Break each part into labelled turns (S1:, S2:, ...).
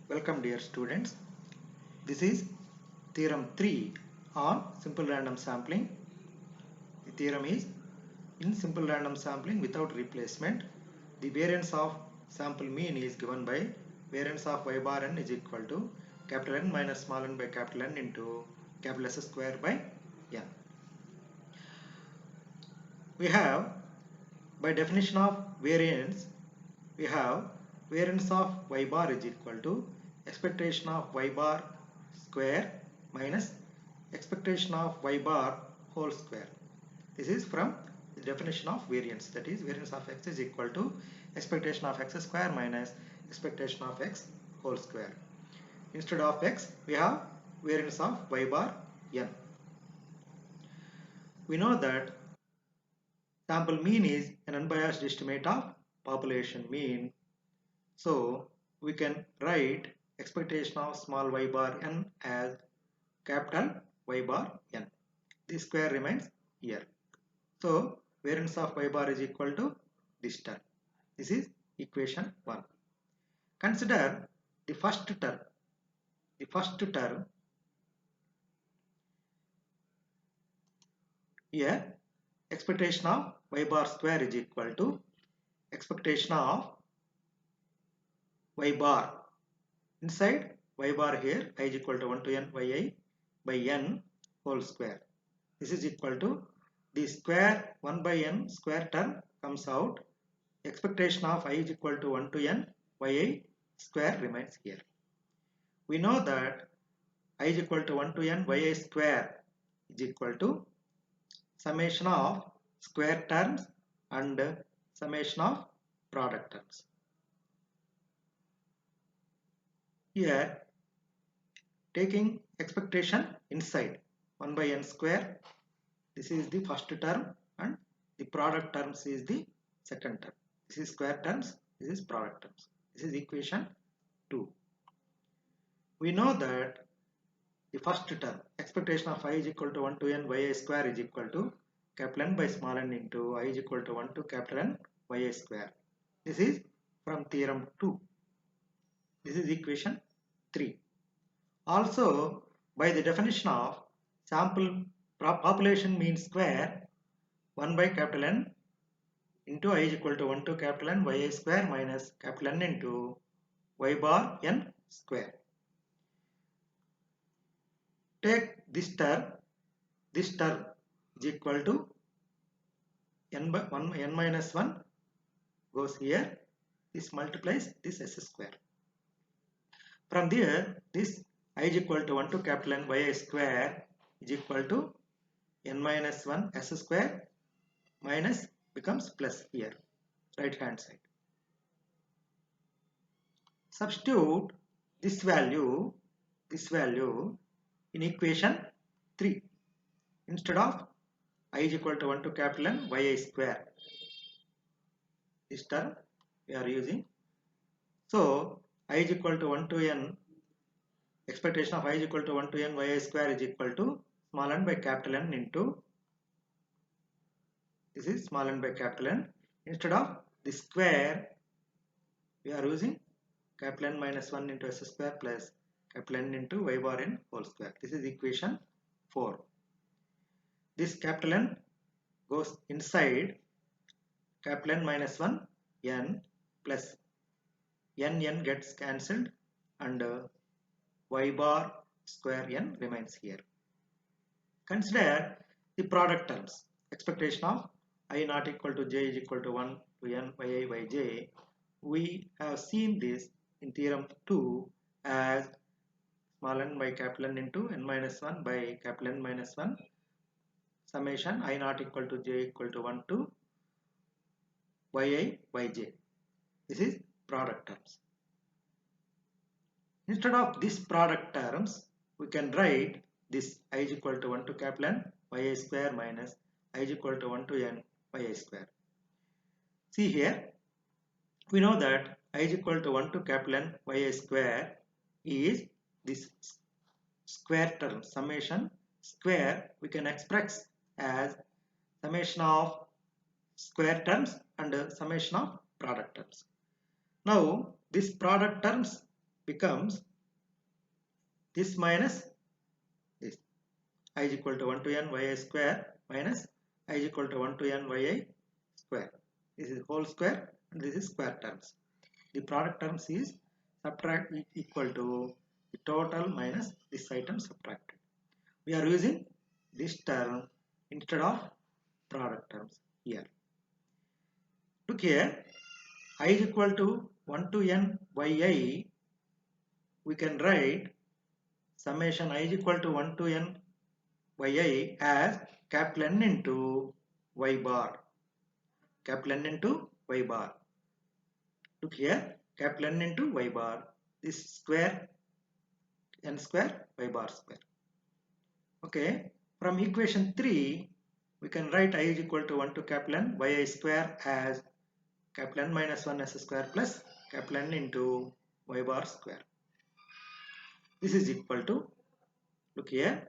S1: Welcome dear students. This is theorem 3 on simple random sampling. The theorem is in simple random sampling without replacement, the variance of sample mean is given by variance of y bar n is equal to capital N minus small n by capital N into capital S square by n. We have, by definition of variance, we have variance of y bar is equal to expectation of y bar square minus expectation of y bar whole square. This is from the definition of variance, that is variance of x is equal to expectation of x square minus expectation of x whole square. Instead of x we have variance of y bar n. We know that sample mean is an unbiased estimate of population mean. So we can write expectation of small y bar n as capital Y bar n. The square remains here. So variance of y bar is equal to this term. This is equation 1. Consider the first term. The first term here, expectation of y bar square is equal to expectation of y bar inside y bar here I is equal to 1 to n yi by n whole square. This is equal to the square 1 by n square term comes out. Expectation of I is equal to 1 to n yi square remains here. We know that I is equal to 1 to n yi square is equal to summation of square terms and summation of product terms. Here taking expectation inside 1 by n square, this is the first term and the product terms is the second term. This is square terms, this is product terms. This is equation 2. We know that the first term, expectation of I is equal to 1 to n yi square is equal to capital N by small n into I is equal to 1 to capital N yi square. This is from theorem 2. This is equation 3. Also, by the definition of sample population mean square, 1 by capital N into I is equal to 1 to capital N yi square minus capital N into y bar n square. Take this term is equal to n by 1 n minus 1 goes here, this multiplies this s square. From there, this I is equal to 1 to capital N yi square is equal to n minus 1 s square minus becomes plus here, right hand side. Substitute this value in equation 3. Instead of I is equal to 1 to capital N yi square, this term we are using. So I is equal to 1 to n, expectation of I is equal to 1 to n yi square is equal to small n by capital N into, this is small n by capital N. Instead of the square we are using capital N minus 1 into s square plus capital N into y bar n whole square. This is equation 4. This capital N goes inside capital N minus 1 n plus n gets cancelled and y bar square n remains here. Consider the product terms. Expectation of I not equal to j is equal to 1 to n yi by j. We have seen this in theorem 2 as small n by capital N into n minus 1 by capital N minus 1 summation I not equal to j equal to 1 to yi by j. This is product terms. Instead of these product terms, we can write this I is equal to 1 to capital N yi square minus I is equal to 1 to n yi square. See here, we know that I is equal to 1 to capital N yi square is this square term, summation square we can express as summation of square terms and summation of product terms. Now this product terms becomes this minus this. I is equal to 1 to n yi square minus I is equal to 1 to n yi square. This is whole square and this is square terms. The product terms is subtract equal to the total minus this item subtracted. We are using this term instead of product terms here. Look here, I is equal to 1 to n yi. We can write summation I is equal to 1 to n yi as capital N into y bar. Capital N into y bar. Look here, capital N into y bar. This square n square y bar square. Okay, from equation 3 we can write I is equal to 1 to capital N yi square as capital N minus 1 s square plus capital N into y bar square. This is equal to, look here,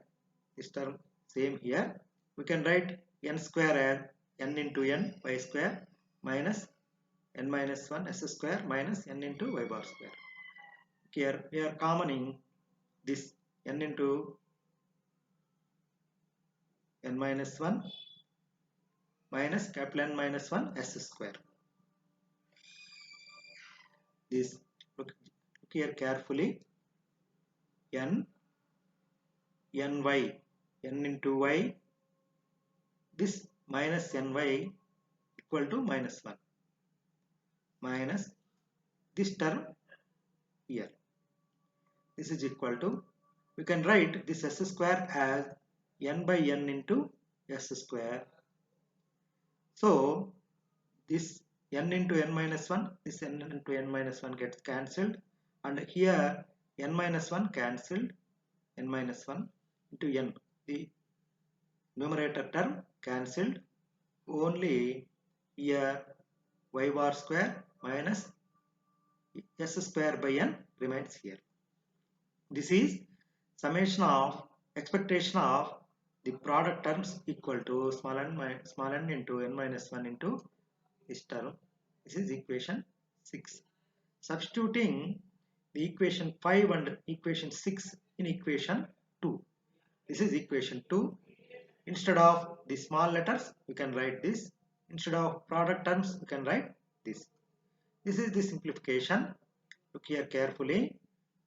S1: this term same here. We can write n square as n into n y square minus n minus 1 s square minus n into y bar square. Here we are commoning this n into n minus 1 minus capital N minus 1 s square. This, look here carefully, n ny n into y, this minus ny equal to minus 1 minus this term here. This is equal to, we can write this s square as n by n into s square. So this n into n minus 1, this n into n minus 1 gets cancelled, and here n minus 1 cancelled, n minus 1 into n, the numerator term cancelled, only here y bar square minus s square by n remains here. This is summation of expectation of the product terms equal to small n into n minus 1 into this term. This is equation 6. Substituting the equation 5 and equation 6 in equation 2. This is equation 2. Instead of the small letters, we can write this. Instead of product terms, we can write this. This is the simplification. Look here carefully.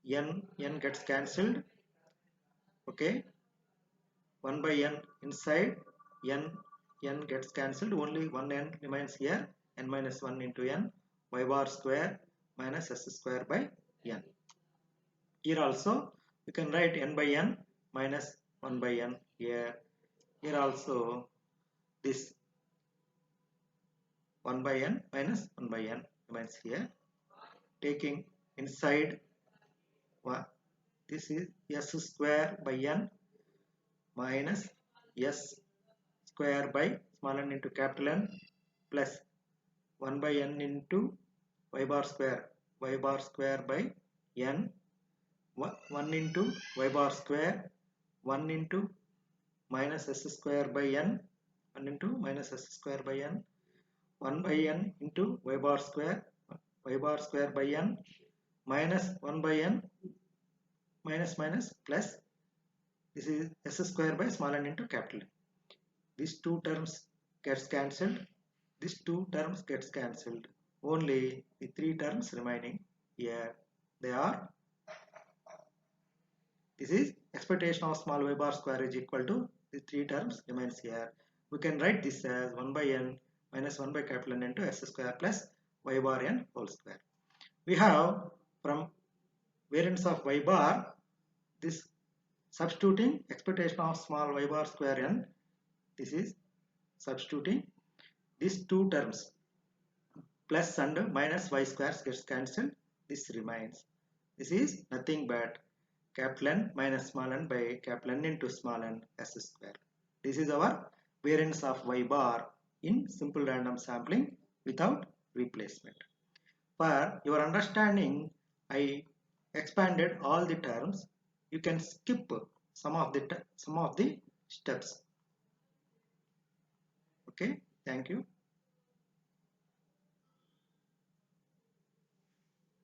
S1: N gets cancelled. Okay. 1 by n inside. N gets cancelled. Only one n remains here. N minus 1 into n. Y bar square minus s square by n. Here also, we can write n by n minus 1 by n here. Here also this 1 by n minus 1 by n remains here. Taking inside, this is s square by n minus s square by small n into capital N plus 1 by n into y bar square by n, 1 into y bar square, 1 into minus s square by n, 1 into minus s square by n, 1 by n into y bar square by n, minus 1 by n, minus plus, this is s square by small n into capital N. These two terms gets cancelled, these two terms gets cancelled, only the three terms remaining here. They are, this is expectation of small y bar square is equal to the three terms remains here. We can write this as 1 by n minus 1 by capital N into s square plus y bar n whole square. We have from variance of y bar, this substituting expectation of small y bar square n, this is substituting these two terms, plus and minus y squares gets cancelled, this remains. This is nothing but capital N minus small n by capital N into small n s square. This is our variance of y bar in simple random sampling without replacement. For your understanding, I expanded all the terms. You can skip some of the steps. Okay, thank you.